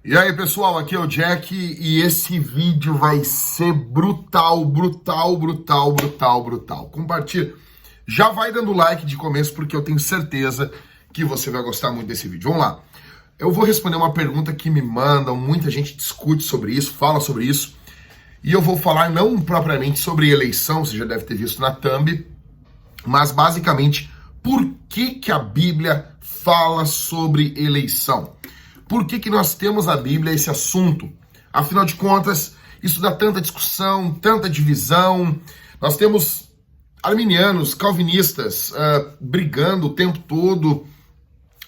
E aí, pessoal, aqui é o Jack e esse vídeo vai ser brutal, brutal, brutal, brutal, brutal. Compartilha. Já vai dando like de começo porque eu tenho certeza que você vai gostar muito desse vídeo. Vamos lá. Eu vou responder uma pergunta que me mandam, muita gente discute sobre isso, fala sobre isso. E eu vou falar não propriamente sobre eleição, você já deve ter visto na thumb, mas basicamente por que a Bíblia fala sobre eleição. Por que nós temos na Bíblia esse assunto? Afinal de contas, isso dá tanta discussão, tanta divisão. Nós temos arminianos, calvinistas brigando o tempo todo.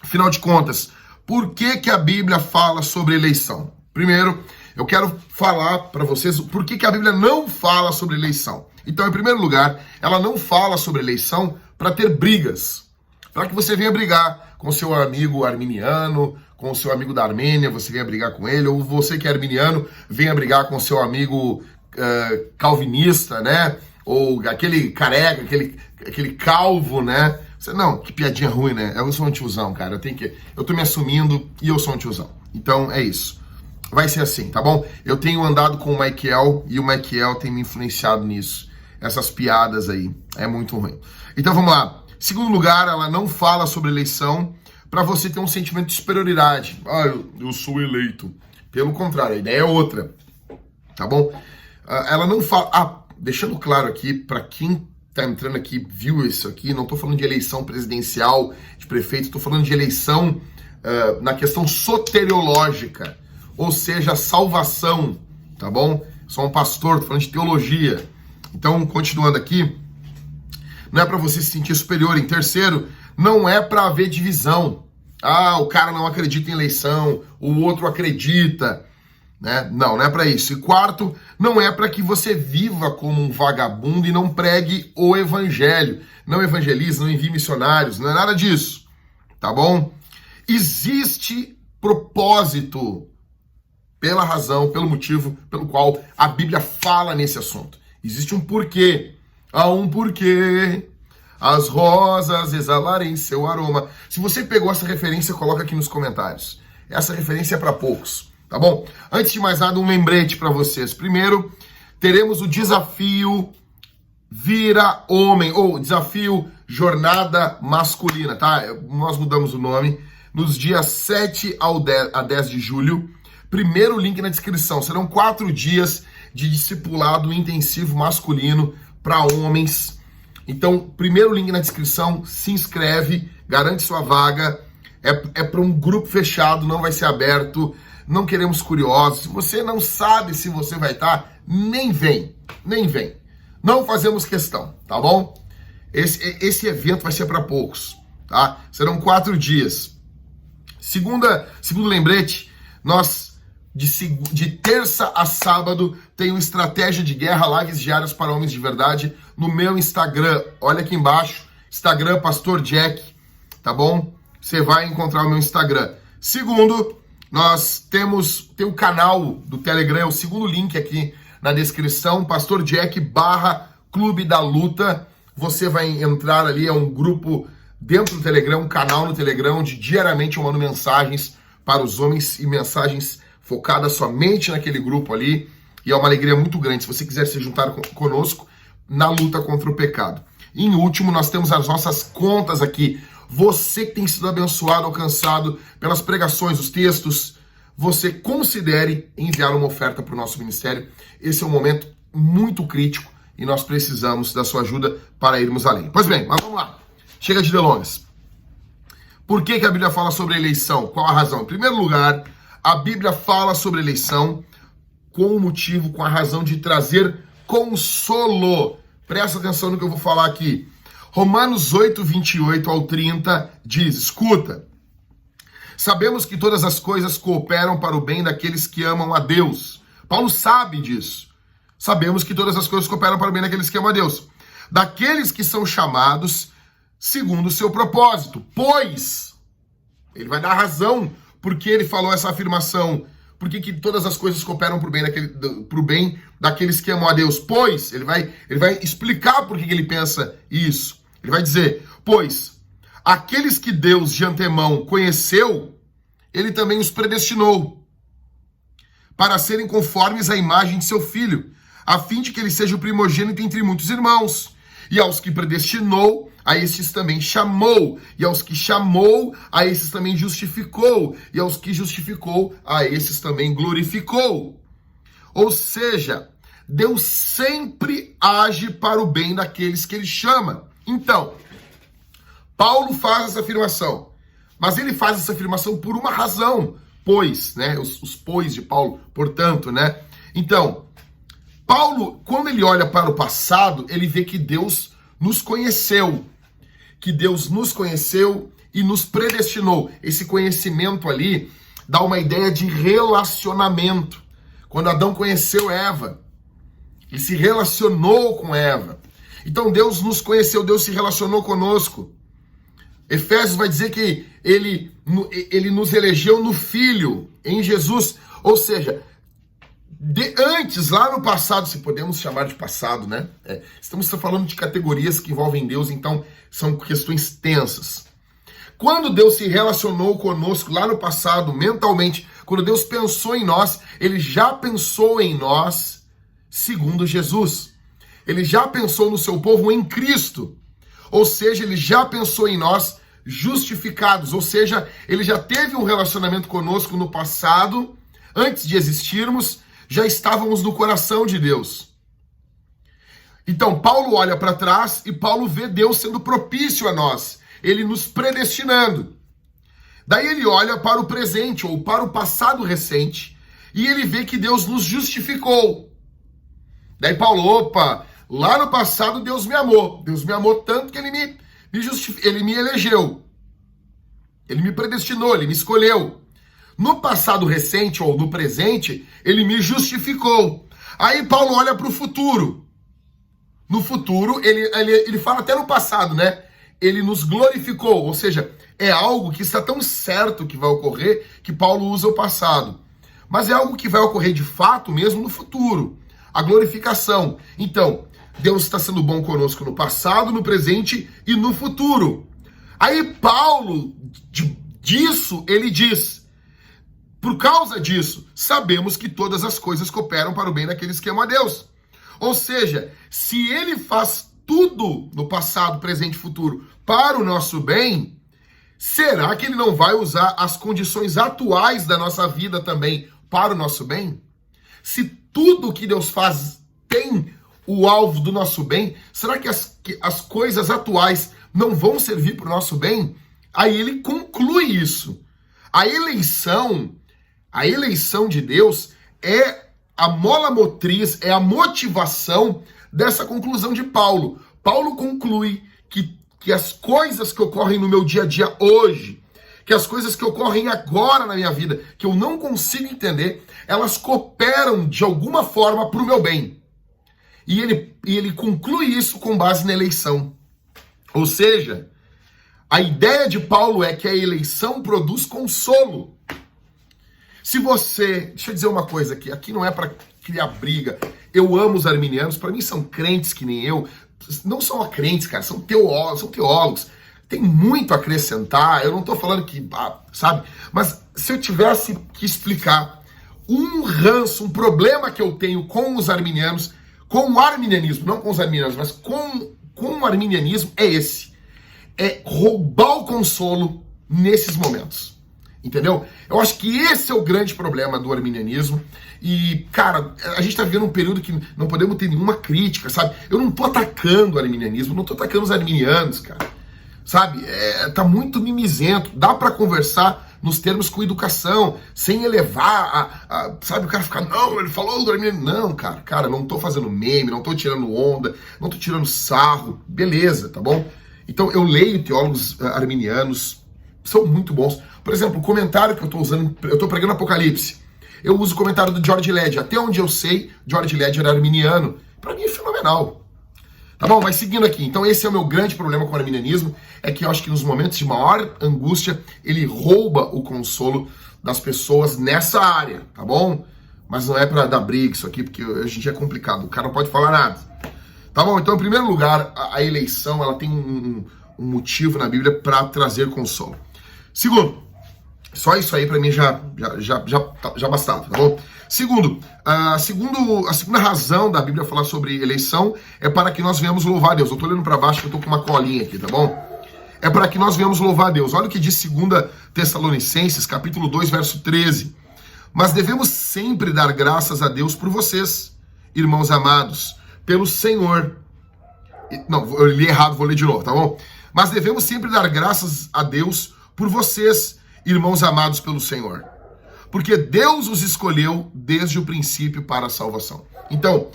Afinal de contas, por que a Bíblia fala sobre eleição? Primeiro, eu quero falar para vocês por que a Bíblia não fala sobre eleição. Então, em primeiro lugar, ela não fala sobre eleição para ter brigas. Para que você venha brigar com seu amigo arminiano, com o seu amigo da Armênia, você venha brigar com ele, ou você que é arminiano, venha brigar com o seu amigo calvinista, né? Ou aquele careca, aquele calvo, né? Você, não, que piadinha ruim, né? Eu sou um tiozão, cara. Eu tô me assumindo e eu sou um tiozão. Então, é isso. Vai ser assim, tá bom? Eu tenho andado com o Michael e o Michael tem me influenciado nisso. Essas piadas aí. É muito ruim. Então, vamos lá. Segundo lugar, ela não fala sobre eleição para você ter um sentimento de superioridade. Ah, eu sou eleito. Pelo contrário, a ideia é outra. Tá bom? Ela não fala... deixando claro aqui, para quem tá entrando aqui, viu isso aqui, não tô falando de eleição presidencial, de prefeito, tô falando de eleição na questão soteriológica, ou seja, salvação, tá bom? Sou um pastor, tô falando de teologia. Então, continuando aqui, não é para você se sentir superior. Em terceiro, não é para haver divisão. Ah, o cara não acredita em eleição, o outro acredita, né? Não é para isso. E quarto, não é para que você viva como um vagabundo e não pregue o evangelho. Não evangelize, não envie missionários, não é nada disso, tá bom? Existe propósito pela razão, pelo motivo pelo qual a Bíblia fala nesse assunto. Existe um porquê. Há um porquê. As rosas exalarem seu aroma. Se você pegou essa referência, coloca aqui nos comentários. Essa referência é para poucos, tá bom? Antes de mais nada, um lembrete para vocês. Primeiro, teremos o desafio Vira Homem, ou desafio Jornada Masculina, tá? Nós mudamos o nome. Nos dias 7 a 10 de julho. Primeiro link na descrição. Serão 4 dias de discipulado intensivo masculino para homens. Então, primeiro link na descrição, se inscreve, garante sua vaga. É para um grupo fechado, não vai ser aberto. Não queremos curiosos. Se você não sabe se você vai estar, nem vem. Não fazemos questão, tá bom? Esse evento vai ser para poucos, tá? Serão 4 dias. Segundo lembrete, nós de terça a sábado tem uma estratégia de guerra, lives diárias para homens de verdade no meu Instagram. Olha aqui embaixo, Instagram Pastor Jack, tá bom? Você vai encontrar o meu Instagram. Segundo, nós tem o canal do Telegram, é o segundo link aqui na descrição, Pastor Jack /Clube da Luta. Você vai entrar ali, é um grupo dentro do Telegram, um canal no Telegram, onde diariamente eu mando mensagens para os homens e mensagens focadas somente naquele grupo ali. E é uma alegria muito grande se você quiser se juntar conosco na luta contra o pecado. E em último, nós temos as nossas contas aqui. Você que tem sido abençoado, alcançado pelas pregações, os textos, você considere enviar uma oferta para o nosso ministério. Esse é um momento muito crítico e nós precisamos da sua ajuda para irmos além. Pois bem, mas vamos lá. Chega de delongas. Por que a Bíblia fala sobre eleição? Qual a razão? Em primeiro lugar, a Bíblia fala sobre eleição com o motivo, com a razão de trazer consolo. Presta atenção no que eu vou falar aqui. Romanos 8, 28 ao 30 diz, escuta, sabemos que todas as coisas cooperam para o bem daqueles que amam a Deus. Paulo sabe disso. Sabemos que todas as coisas cooperam para o bem daqueles que amam a Deus. Daqueles que são chamados segundo o seu propósito. Pois, ele vai dar razão porque ele falou essa afirmação. Por que todas as coisas cooperam para o bem daqueles que amam a Deus? Pois, ele vai explicar por que ele pensa isso. Ele vai dizer, pois, aqueles que Deus de antemão conheceu, ele também os predestinou para serem conformes à imagem de seu filho, a fim de que ele seja o primogênito entre muitos irmãos. E aos que predestinou, a estes também chamou. E aos que chamou, a esses também justificou. E aos que justificou, a esses também glorificou. Ou seja, Deus sempre age para o bem daqueles que ele chama. Então, Paulo faz essa afirmação, mas ele faz essa afirmação por uma razão, pois, né, os pois de Paulo, portanto, né? Então, Paulo, quando ele olha para o passado, ele vê que Deus nos conheceu, e nos predestinou. Esse conhecimento ali dá uma ideia de relacionamento. Quando Adão conheceu Eva, ele se relacionou com Eva. Então Deus nos conheceu, Deus se relacionou conosco. Efésios vai dizer que ele nos elegeu no Filho, em Jesus. Ou seja, antes, lá no passado, se podemos chamar de passado, né? Estamos falando de categorias que envolvem Deus, então são questões tensas. Quando Deus se relacionou conosco lá no passado, mentalmente, quando Deus pensou em nós, ele já pensou em nós segundo Jesus. Ele já pensou no seu povo em Cristo. Ou seja, ele já pensou em nós justificados. Ou seja, ele já teve um relacionamento conosco no passado, antes de existirmos, já estávamos no coração de Deus. Então, Paulo olha para trás e Paulo vê Deus sendo propício a nós, ele nos predestinando. Daí ele olha para o presente ou para o passado recente e ele vê que Deus nos justificou. Daí Paulo, opa, lá no passado Deus me amou. Deus me amou tanto que ele me elegeu. Ele me predestinou, ele me escolheu. No passado recente ou no presente, ele me justificou. Aí Paulo olha para o futuro. No futuro, ele fala até no passado, né? Ele nos glorificou, ou seja, é algo que está tão certo que vai ocorrer que Paulo usa o passado. Mas é algo que vai ocorrer de fato mesmo no futuro. A glorificação. Então, Deus está sendo bom conosco no passado, no presente e no futuro. Aí Paulo, disso, ele diz... Por causa disso, sabemos que todas as coisas cooperam para o bem daqueles que amam a Deus. Ou seja, se ele faz tudo no passado, presente e futuro para o nosso bem, será que ele não vai usar as condições atuais da nossa vida também para o nosso bem? Se tudo que Deus faz tem o alvo do nosso bem, será que as coisas atuais não vão servir para o nosso bem? Aí ele conclui isso. A eleição de Deus é a mola motriz, é a motivação dessa conclusão de Paulo. Paulo conclui que as coisas que ocorrem no meu dia a dia hoje, que as coisas que ocorrem agora na minha vida, que eu não consigo entender, elas cooperam de alguma forma para o meu bem. E ele conclui isso com base na eleição. Ou seja, a ideia de Paulo é que a eleição produz consolo. Se você... Deixa eu dizer uma coisa aqui não é para criar briga. Eu amo os arminianos, para mim são crentes que nem eu. Não são crentes, cara, são teólogos. Tem muito a acrescentar, eu não tô falando que, sabe? Mas se eu tivesse que explicar um ranço, um problema que eu tenho com os arminianos, com o arminianismo, não com os arminianos, mas com o arminianismo, é esse. É roubar o consolo nesses momentos. Entendeu? Eu acho que esse é o grande problema do arminianismo. E, cara, a gente tá vivendo um período que não podemos ter nenhuma crítica, sabe? Eu não tô atacando o arminianismo, não tô atacando os arminianos, cara. Sabe? Tá muito mimizento. Dá pra conversar nos termos com educação, sem elevar sabe, o cara ficar, não, ele falou do arminianismo. Não, cara, não tô fazendo meme, não tô tirando onda, não tô tirando sarro. Beleza, tá bom? Então, eu leio teólogos arminianos, são muito bons. Por exemplo, o comentário que eu tô usando, eu tô pregando Apocalipse. Eu uso o comentário do George Ledger. Até onde eu sei, George Ledger era arminiano. Pra mim é fenomenal. Tá bom? Mas seguindo aqui. Então esse é o meu grande problema com o arminianismo. É que eu acho que nos momentos de maior angústia, ele rouba o consolo das pessoas nessa área. Tá bom? Mas não é pra dar briga isso aqui, porque hoje em dia é complicado. O cara não pode falar nada. Tá bom? Então, em primeiro lugar, a eleição, ela tem um motivo na Bíblia para trazer consolo. Segundo, Só isso aí para mim já bastava, tá bom? Segundo, a segunda razão da Bíblia falar sobre eleição é para que nós venhamos louvar a Deus. Eu tô olhando para baixo, que eu tô com uma colinha aqui, tá bom? É para que nós venhamos louvar a Deus. Olha o que diz 2 Tessalonicenses, capítulo 2, verso 13. Mas devemos sempre dar graças a Deus por vocês, irmãos amados, pelo Senhor. Não, eu li errado, vou ler de novo, tá bom? Mas devemos sempre dar graças a Deus por vocês, irmãos amados pelo Senhor. Porque Deus os escolheu desde o princípio para a salvação. Então,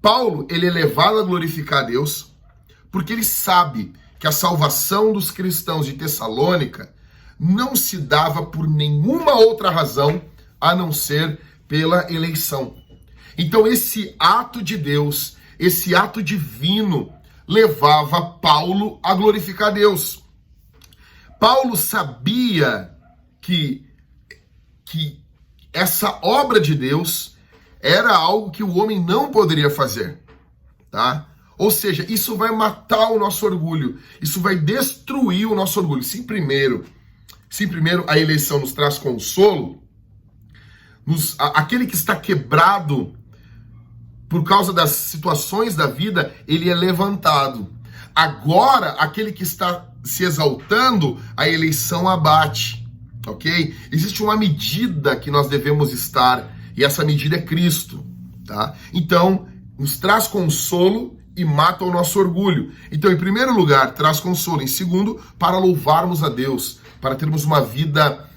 Paulo, ele é levado a glorificar a Deus, porque ele sabe que a salvação dos cristãos de Tessalônica não se dava por nenhuma outra razão a não ser pela eleição. Então, esse ato de Deus, esse ato divino, levava Paulo a glorificar a Deus. Paulo sabia que essa obra de Deus era algo que o homem não poderia fazer, tá? Ou seja, isso vai matar o nosso orgulho, isso vai destruir o nosso orgulho. Se primeiro a eleição nos traz consolo, aquele que está quebrado por causa das situações da vida, ele é levantado. Agora, aquele que está se exaltando, a eleição abate, ok? Existe uma medida que nós devemos estar, e essa medida é Cristo, tá? Então, nos traz consolo e mata o nosso orgulho. Então, em primeiro lugar, traz consolo. Em segundo, para louvarmos a Deus, para termos uma vida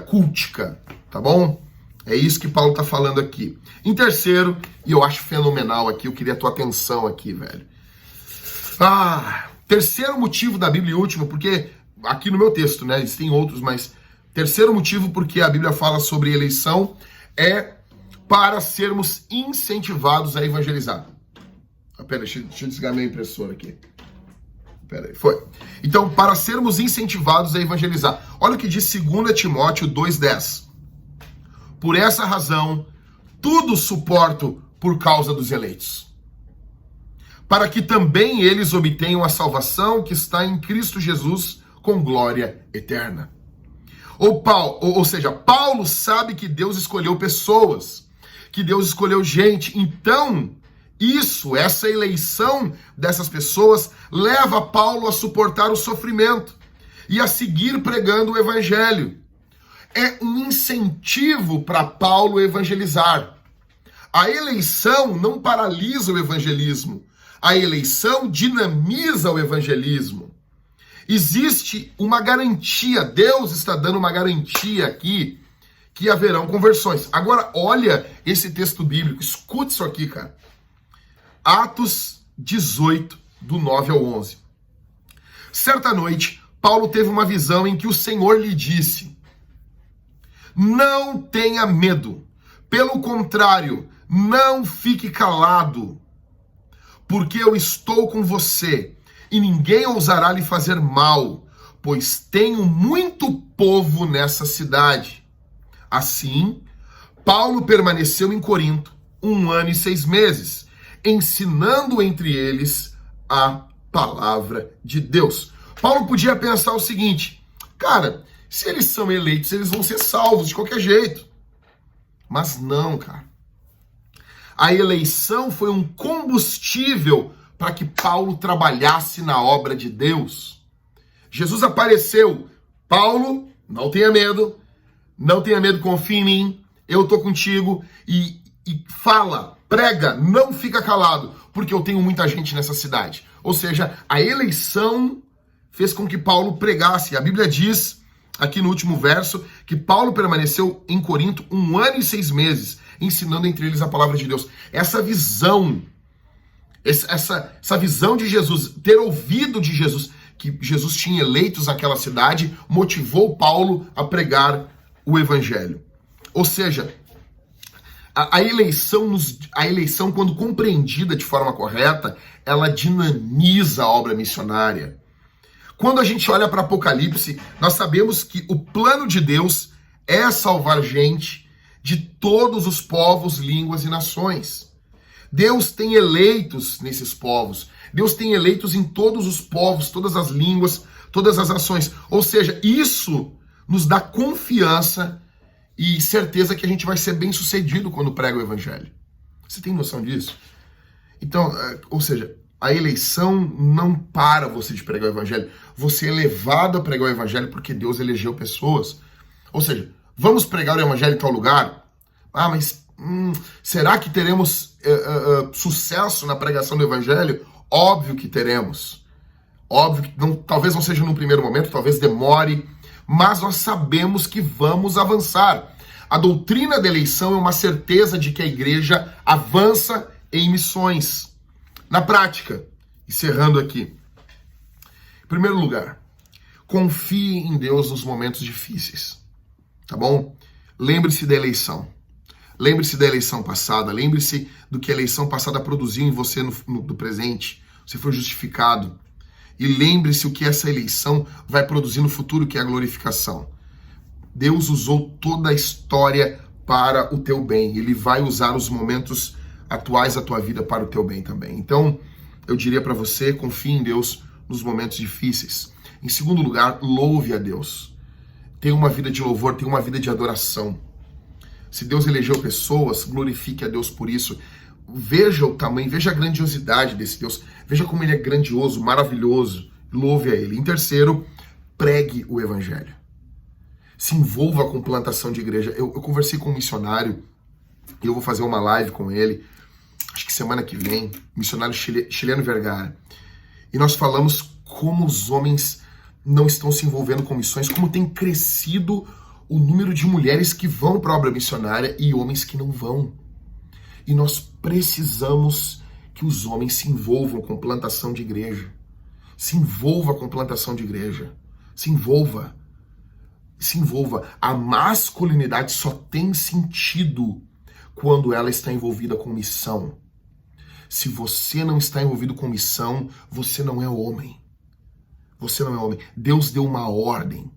cultica, tá bom? É isso que Paulo está falando aqui. Em terceiro, e eu acho fenomenal aqui, eu queria a tua atenção aqui, velho. Terceiro motivo da Bíblia e último, porque aqui no meu texto, né, existem outros, mas terceiro motivo porque a Bíblia fala sobre eleição é para sermos incentivados a evangelizar. Pera, deixa eu desligar minha impressora aqui. Pera aí, foi. Então, para sermos incentivados a evangelizar. Olha o que diz 2 Timóteo 2,10. Por essa razão, tudo suporto por causa dos eleitos, para que também eles obtenham a salvação que está em Cristo Jesus com glória eterna. Ou seja, Paulo sabe que Deus escolheu pessoas, que Deus escolheu gente. Então, essa eleição dessas pessoas leva Paulo a suportar o sofrimento e a seguir pregando o evangelho. É um incentivo para Paulo evangelizar. A eleição não paralisa o evangelismo. A eleição dinamiza o evangelismo. Existe uma garantia, Deus está dando uma garantia aqui que haverão conversões. Agora, olha esse texto bíblico, escute isso aqui, cara. Atos 18, do 9 ao 11. Certa noite, Paulo teve uma visão em que o Senhor lhe disse: não tenha medo, pelo contrário, não fique calado, porque eu estou com você, e ninguém ousará lhe fazer mal, pois tenho muito povo nessa cidade. Assim, Paulo permaneceu em Corinto 1 ano e 6 meses, ensinando entre eles a palavra de Deus. Paulo podia pensar o seguinte: cara, se eles são eleitos, eles vão ser salvos de qualquer jeito. Mas não, cara. A eleição foi um combustível para que Paulo trabalhasse na obra de Deus. Jesus apareceu. Paulo, não tenha medo, confia em mim, eu estou contigo, e fala, prega, não fica calado, porque eu tenho muita gente nessa cidade. Ou seja, a eleição fez com que Paulo pregasse. A Bíblia diz, aqui no último verso, que Paulo permaneceu em Corinto 1 ano e 6 meses, ensinando entre eles a palavra de Deus. Essa visão de Jesus, ter ouvido de Jesus, que Jesus tinha eleitos naquela cidade, motivou Paulo a pregar o evangelho. Ou seja, a eleição, quando compreendida de forma correta, ela dinamiza a obra missionária. Quando a gente olha para Apocalipse, nós sabemos que o plano de Deus é salvar gente de todos os povos, línguas e nações. Deus tem eleitos nesses povos. Deus tem eleitos em todos os povos, todas as línguas, todas as nações. Ou seja, isso nos dá confiança e certeza que a gente vai ser bem sucedido quando prega o evangelho. Você tem noção disso? Então, ou seja, a eleição não para você de pregar o evangelho. Você é levado a pregar o evangelho porque Deus elegeu pessoas. Ou seja, vamos pregar o evangelho em tal lugar? Ah, mas será que teremos sucesso na pregação do evangelho? Óbvio que teremos. Óbvio que talvez não seja no primeiro momento, talvez demore, mas nós sabemos que vamos avançar. A doutrina da eleição é uma certeza de que a igreja avança em missões. Na prática, encerrando aqui. Em primeiro lugar, confie em Deus nos momentos difíceis. Tá bom? Lembre-se da eleição. Lembre-se da eleição passada. Lembre-se do que a eleição passada produziu em você no presente. Você foi justificado. E lembre-se o que essa eleição vai produzir no futuro, que é a glorificação. Deus usou toda a história para o teu bem. Ele vai usar os momentos atuais da tua vida para o teu bem também. Então, eu diria para você, confie em Deus nos momentos difíceis. Em segundo lugar, louve a Deus. Tenha uma vida de louvor, tenha uma vida de adoração. Se Deus elegeu pessoas, glorifique a Deus por isso. Veja o tamanho, veja a grandiosidade desse Deus. Veja como ele é grandioso, maravilhoso. Louve a ele. Em terceiro, pregue o evangelho. Se envolva com plantação de igreja. Eu conversei com um missionário e eu vou fazer uma live com ele, acho que semana que vem, missionário chileno Vergara. E nós falamos como os homens não estão se envolvendo com missões, como tem crescido o número de mulheres que vão para a obra missionária e homens que não vão. E nós precisamos que os homens se envolvam com plantação de igreja. Se envolva com plantação de igreja. Se envolva. Se envolva. A masculinidade só tem sentido quando ela está envolvida com missão. Se você não está envolvido com missão, você não é homem. Você não é homem. Deus deu uma ordem.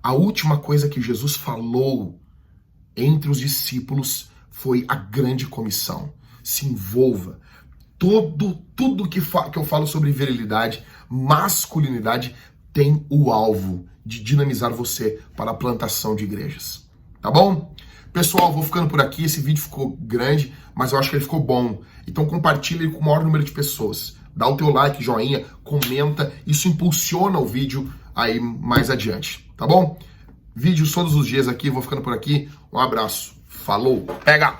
A última coisa que Jesus falou entre os discípulos foi a grande comissão. Se envolva. Tudo que eu falo sobre virilidade, masculinidade, tem o alvo de dinamizar você para a plantação de igrejas. Tá bom? Pessoal, vou ficando por aqui. Esse vídeo ficou grande, mas eu acho que ele ficou bom. Então compartilha ele com o maior número de pessoas. Dá o teu like, joinha, comenta. Isso impulsiona o vídeo aí mais adiante. Tá bom? Vídeos todos os dias aqui. Vou ficando por aqui. Um abraço. Falou. Pega!